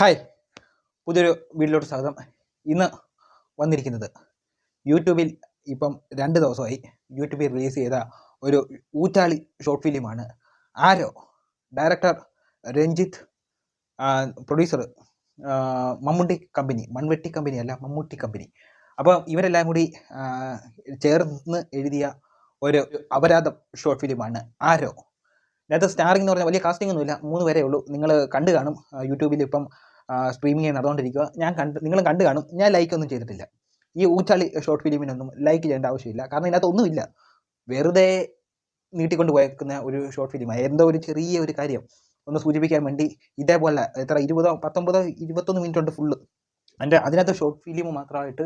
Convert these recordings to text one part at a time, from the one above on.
Hi, പുതിയൊരു വീഡിയോയിലോട്ട് സ്വാഗതം. ഇന്ന് വന്നിരിക്കുന്നത് യൂട്യൂബിൽ ഇപ്പം 2 ദിവസമായി യൂട്യൂബിൽ റിലീസ് ചെയ്ത ഒരു ഊറ്റാളി ഷോർട്ട് ഫിലിമാണ് ആരോ. ഡയറക്ടർ രഞ്ജിത്ത്, പ്രൊഡ്യൂസർ മൺവെട്ടി കമ്പനി അല്ല, മമ്മൂട്ടി കമ്പനി. അപ്പോൾ ഇവരെല്ലാം കൂടി ചേർന്ന് എഴുതിയ ഒരു അപരാധം ഷോർട്ട് ഫിലിമാണ് ആരോ. അതിനകത്ത് സ്റ്റാറിംഗ് എന്ന് പറഞ്ഞാൽ വലിയ കാസ്റ്റിംഗ് ഒന്നുമില്ല, 3 പേരേ ഉള്ളൂ. നിങ്ങൾ കണ്ടു കാണും, യൂട്യൂബിൽ ഇപ്പം സ്ട്രീമിങ് നടന്നുകൊണ്ടിരിക്കുക. നിങ്ങളും കണ്ടു കാണും. ഞാൻ ലൈക്ക് ഒന്നും ചെയ്തിട്ടില്ല. ഈ ഊച്ചാളി ഷോർട്ട് ഫിലിമിനൊന്നും ലൈക്ക് ചെയ്യേണ്ട ആവശ്യമില്ല, കാരണം ഇതിനകത്ത് ഒന്നുമില്ല. വെറുതെ നീട്ടിക്കൊണ്ട് പോയേക്കുന്ന ഒരു ഷോർട്ട് ഫിലിമാണ്. എന്തോ ഒരു ചെറിയ ഒരു കാര്യം ഒന്ന് സൂചിപ്പിക്കാൻ വേണ്ടി ഇതേപോലെ എത്ര 20, 19, 21 മിനിറ്റ് ഉണ്ട് ഫുള്ള്. അതിനകത്ത് ഷോർട്ട് ഫിലിം മാത്രമായിട്ട്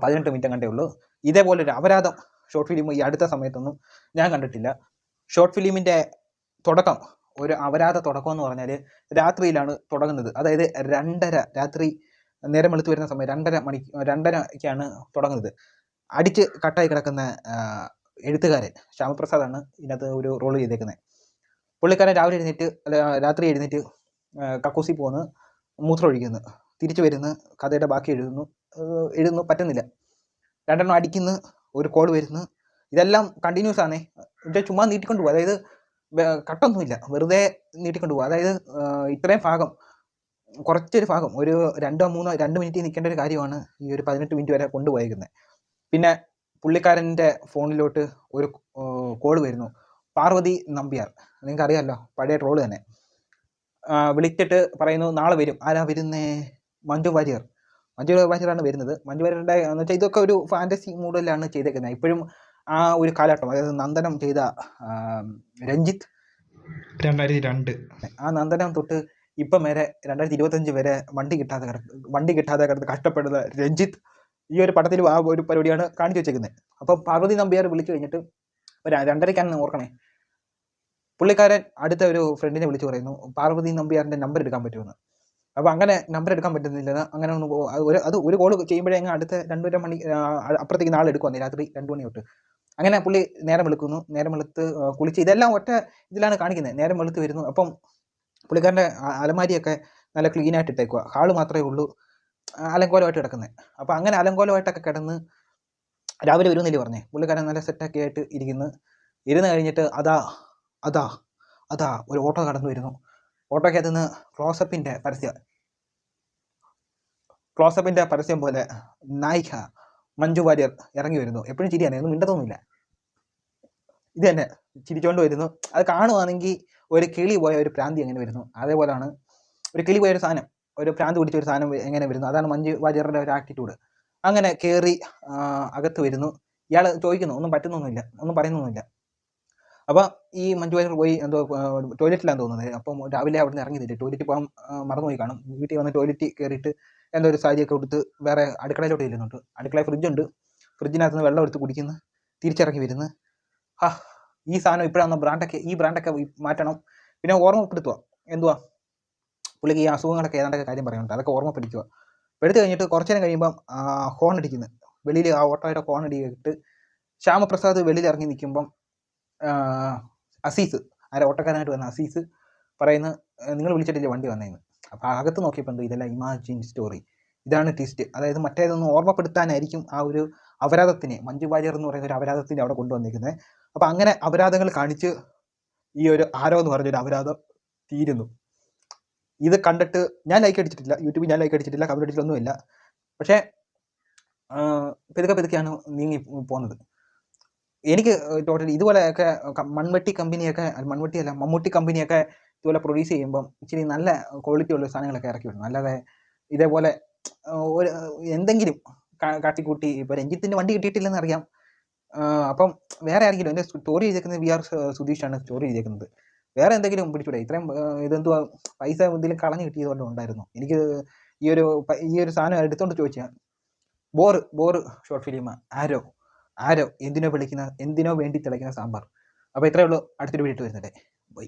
18 മിനിറ്റ് കണ്ടേ ഉള്ളൂ. ഇതേപോലെ ഒരു അപരാധം ഷോർട്ട് ഫിലിം ഈ അടുത്ത സമയത്തൊന്നും ഞാൻ കണ്ടിട്ടില്ല. ഷോർട്ട് ഫിലിമിൻ്റെ തുടക്കം, ഒരു അപരാധ തുടക്കം എന്ന് പറഞ്ഞാൽ രാത്രിയിലാണ് തുടങ്ങുന്നത്. അതായത് 2:30 രാത്രി, നേരം വെളുത്ത് വരുന്ന സമയം 2:30ക്കാണ് തുടങ്ങുന്നത്. അടിച്ച് കട്ടായി കിടക്കുന്ന എഴുത്തുകാരൻ ശ്യാമപ്രസാദാണ് ഇതിനകത്ത് ഒരു റോൾ ചെയ്തേക്കുന്നത്. പുള്ളിക്കാരൻ രാത്രി എഴുന്നേറ്റ് കക്കൂസി പോകുന്നു, മൂത്രം ഒഴിക്കുന്നു, തിരിച്ചു വരുന്നു, കഥയുടെ ബാക്കി എഴുതുന്നു, പറ്റുന്നില്ല. 2 അടിക്കുന്നു, ഒരു കോൾ വരുന്നു. ഇതെല്ലാം കണ്ടിന്യൂസ് ആണേ, ചുമ്മാ നീട്ടിക്കൊണ്ട് പോകും. അതായത് കട്ടൊന്നുമില്ല, വെറുതെ നീട്ടിക്കൊണ്ട് പോകും. അതായത് ഇത്രയും ഭാഗം, കുറച്ചൊരു ഭാഗം, ഒരു 2 മിനിറ്റ് നിൽക്കേണ്ട ഒരു കാര്യമാണ് ഈ ഒരു 18 മിനിറ്റ് വരെ കൊണ്ടുപോയിരിക്കുന്നത്. പിന്നെ പുള്ളിക്കാരൻ്റെ ഫോണിലോട്ട് ഒരു കോൾ വരുന്നു. പാർവതി നമ്പ്യാർ, നിങ്ങൾക്ക് അറിയാമല്ലോ, പഴയ ട്രോള് തന്നെ. വിളിച്ചിട്ട് പറയുന്നു നാളെ വരും. ആരാ വരുന്നേ? മഞ്ജു വാര്യറാണ് വരുന്നത്. മഞ്ജു വാര്യരുടെ എന്ന് വെച്ചാൽ ഇതൊക്കെ ഒരു ഫാൻറ്റസി മൂഡിലാണ് ചെയ്തേക്കുന്നത്. ഇപ്പോഴും ആ ഒരു കാലഘട്ടം, അതായത് നന്ദനം ചെയ്ത രഞ്ജിത്ത് 2002, ആ നന്ദനം തൊട്ട് ഇപ്പം വരെ 2025 വരെ വണ്ടി കിട്ടാതെ കിടന്ന് കഷ്ടപ്പെടുന്ന രഞ്ജിത്ത് ഈ ഒരു പടത്തിൽ ആ ഒരു പരിപാടിയാണ് കാണിച്ചു വെച്ചേക്കുന്നത്. അപ്പം പാർവതി നമ്പ്യാർ വിളിച്ചു കഴിഞ്ഞിട്ട് 2:30 ഓർക്കണേ, പുള്ളിക്കാരൻ അടുത്ത ഒരു ഫ്രണ്ടിനെ വിളിച്ചു പറയുന്നു പാർവതി നമ്പ്യാറിൻ്റെ നമ്പർ എടുക്കാൻ പറ്റുമെന്ന്. അപ്പോൾ അങ്ങനെ നമ്പർ എടുക്കാൻ പറ്റുന്നില്ല. അങ്ങനെ ഒരു കോൾ ചെയ്യുമ്പോഴേ അടുത്ത 2.5 മണി അപ്പുറത്തേക്ക് നാളെ എടുക്കുവാന്നേ, രാത്രി 2 മണി തൊട്ട്. അങ്ങനെ പുള്ളി നേരം വെളുത്ത് കുളിച്ച്, ഇതെല്ലാം ഒറ്റ ഇതിലാണ് കാണിക്കുന്നത്. നേരം വെളുത്ത് വരുന്നു. അപ്പം പുള്ളിക്കാരൻ്റെ അലമാരിയൊക്കെ നല്ല ക്ലീനായിട്ട് ഇട്ടേക്കുക, ഹാള് മാത്രമേ ഉള്ളൂ അലങ്കോലമായിട്ട് കിടക്കുന്നത്. അപ്പോൾ അങ്ങനെ അലങ്കോലമായിട്ടൊക്കെ കിടന്ന് രാവിലെ വരുമെന്നില്ലേ പറഞ്ഞേ. പുള്ളിക്കാരൻ നല്ല സെറ്റൊക്കെ ആയിട്ട് ഇരുന്ന് കഴിഞ്ഞിട്ട് അതാ ഒരു ഓട്ടോ കടന്നു വരുന്നു. ഓട്ടോയ്ക്ക് അതിൽ നിന്ന് ക്ലോസപ്പിൻ്റെ പരസ്യം പോലെ നായിക മഞ്ജു വാര്യർ ഇറങ്ങി വരുന്നു. എപ്പോഴും ചിരിയാണ്, ഒന്നും മിണ്ടത്തൊന്നുമില്ല. ഇത് തന്നെ ചിരിച്ചുകൊണ്ട് വരുന്നു. അത് കാണുവാണെങ്കിൽ ഒരു കിളി പോയ ഒരു പ്രാന്തി എങ്ങനെ വരുന്നു, അതേപോലെയാണ് ഒരു കിളി പോയ ഒരു സാധനം, ഒരു പ്രാന്തി പിടിച്ച ഒരു സാധനം എങ്ങനെ വരുന്നു, അതാണ് മഞ്ജു വാര്യറുടെ ഒരു ആറ്റിറ്റ്യൂഡ്. അങ്ങനെ കയറി അകത്ത് വരുന്നു. ഇയാൾ ചോദിക്കുന്നു, ഒന്നും പറ്റുന്നൊന്നുമില്ല, ഒന്നും പറയുന്നൊന്നുമില്ല. അപ്പോൾ ഈ മഞ്ജു വാര്യർ പോയി എന്തോ ടോയ്ലറ്റിലാണ് തോന്നുന്നത്. അപ്പം രാവിലെ അവിടെ നിന്ന് ഇറങ്ങിയില്ല, ടോയ്ലറ്റിൽ പോകാൻ മറന്നുപോയി കാണും. വീട്ടിൽ വന്ന് ടോയ്ലറ്റിൽ കയറിയിട്ട് എന്തോ ഒരു സാരിയൊക്കെ കൊടുത്ത് വേറെ അടുക്കളയിലോട്ട് ചെല്ലുന്നുണ്ട്. അടുക്കളയിൽ ഫ്രിഡ്ജുണ്ട്, ഫ്രിഡ്ജിനകത്ത് നിന്ന് വെള്ളം എടുത്ത് കുടിക്കുന്നു, തിരിച്ചിറങ്ങി വരുന്നു. ഈ സാധനം ഇപ്പോഴാണ് ഈ ബ്രാൻഡൊക്കെ മാറ്റണം. പിന്നെ ഓർമ്മപ്പെടുത്തുക, എന്തുവാ പുള്ളിക്ക് ഈ അസുഖങ്ങളൊക്കെ ഏതാണ്ടൊക്കെ കാര്യം പറയുന്നുണ്ട്, അതൊക്കെ ഓർമ്മപ്പെടുത്തുക. എടുത്തു കഴിഞ്ഞിട്ട് കുറച്ചു നേരം കഴിയുമ്പം ഹോൺ അടിക്കുന്നു. വെളിയിൽ ആ ഓട്ടോയുടെ ഹോൺ അടിയിട്ട് ശ്യാമപ്രസാദ് വെളിയിൽ ഇറങ്ങി നിൽക്കുമ്പം അസീസ്, ഓട്ടോക്കാരനായിട്ട് വന്ന അസീസ് പറയുന്നു നിങ്ങൾ വിളിച്ചിട്ടില്ലേ വണ്ടി വന്നതെന്ന്. അപ്പോൾ അകത്ത് നോക്കിയപ്പോൾ ഇതെല്ലാം ഇമാജിൻ സ്റ്റോറി, ഇതാണ് ട്വിസ്റ്റ്. അതായത് മറ്റേതൊന്നും ഓർമ്മപ്പെടുത്താനായിരിക്കും ആ ഒരു അപരാധത്തിനെ, മഞ്ജു വാര്യർ എന്ന് പറയുന്ന ഒരു അപരാധത്തിനെ അവിടെ കൊണ്ടുവന്നിരിക്കുന്നത്. അപ്പോൾ അങ്ങനെ അപരാധങ്ങൾ കാണിച്ച് ഈ ഒരു ആരോ എന്ന് പറഞ്ഞൊരു അപരാധം തീരുന്നു. ഇത് കണ്ടിട്ട് ഞാൻ ലൈക്ക് അടിച്ചിട്ടില്ല, യൂട്യൂബിൽ ഞാൻ ലൈക്ക് അടിച്ചിട്ടില്ല, കമൻറ്റ് അടിച്ചിട്ടൊന്നുമില്ല. പക്ഷേ പെതുക്കെയാണ് നീങ്ങി പോകുന്നത്. എനിക്ക് ടോട്ടലി ഇതുപോലെയൊക്കെ മമ്മൂട്ടി കമ്പനിയൊക്കെ ഇതുപോലെ പ്രൊഡ്യൂസ് ചെയ്യുമ്പം ഇച്ചിരി നല്ല ക്വാളിറ്റി ഉള്ള സാധനങ്ങളൊക്കെ ഇറക്കി വിടണം. അല്ലാതെ ഇതേപോലെ ഒരു എന്തെങ്കിലും കാട്ടിക്കൂട്ടി, ഇപ്പോൾ രഞ്ജിത്തിൻ്റെ വണ്ടി കിട്ടിയിട്ടില്ലെന്ന് അറിയാം. അപ്പം വേറെ ആരെങ്കിലും, എൻ്റെ സ്റ്റോറി ചെയ്തേക്കുന്നത് VR സുധീഷാണ് സ്റ്റോറി ചെയ്തേക്കുന്നത്. വേറെ എന്തെങ്കിലും പിടിച്ചൂടെ? ഇത്രയും ഇതെന്തുവാ, പൈസ എന്തെങ്കിലും കളഞ്ഞ് കിട്ടിയതുകൊണ്ട് ഉണ്ടായിരുന്നു. എനിക്ക് ഈ ഒരു സാധനം എടുത്തുകൊണ്ട് ചോദിച്ചാൽ ബോറ് ഷോർട്ട് ഫിലിം ആരോ എന്തിനോ വേണ്ടി തിളയ്ക്കുന്ന സാമ്പാർ. അപ്പോൾ ഇത്രയേ ഉള്ളൂ. അടുത്തൊരു വീഡിയോ വരുന്നുണ്ട്. ബൈ.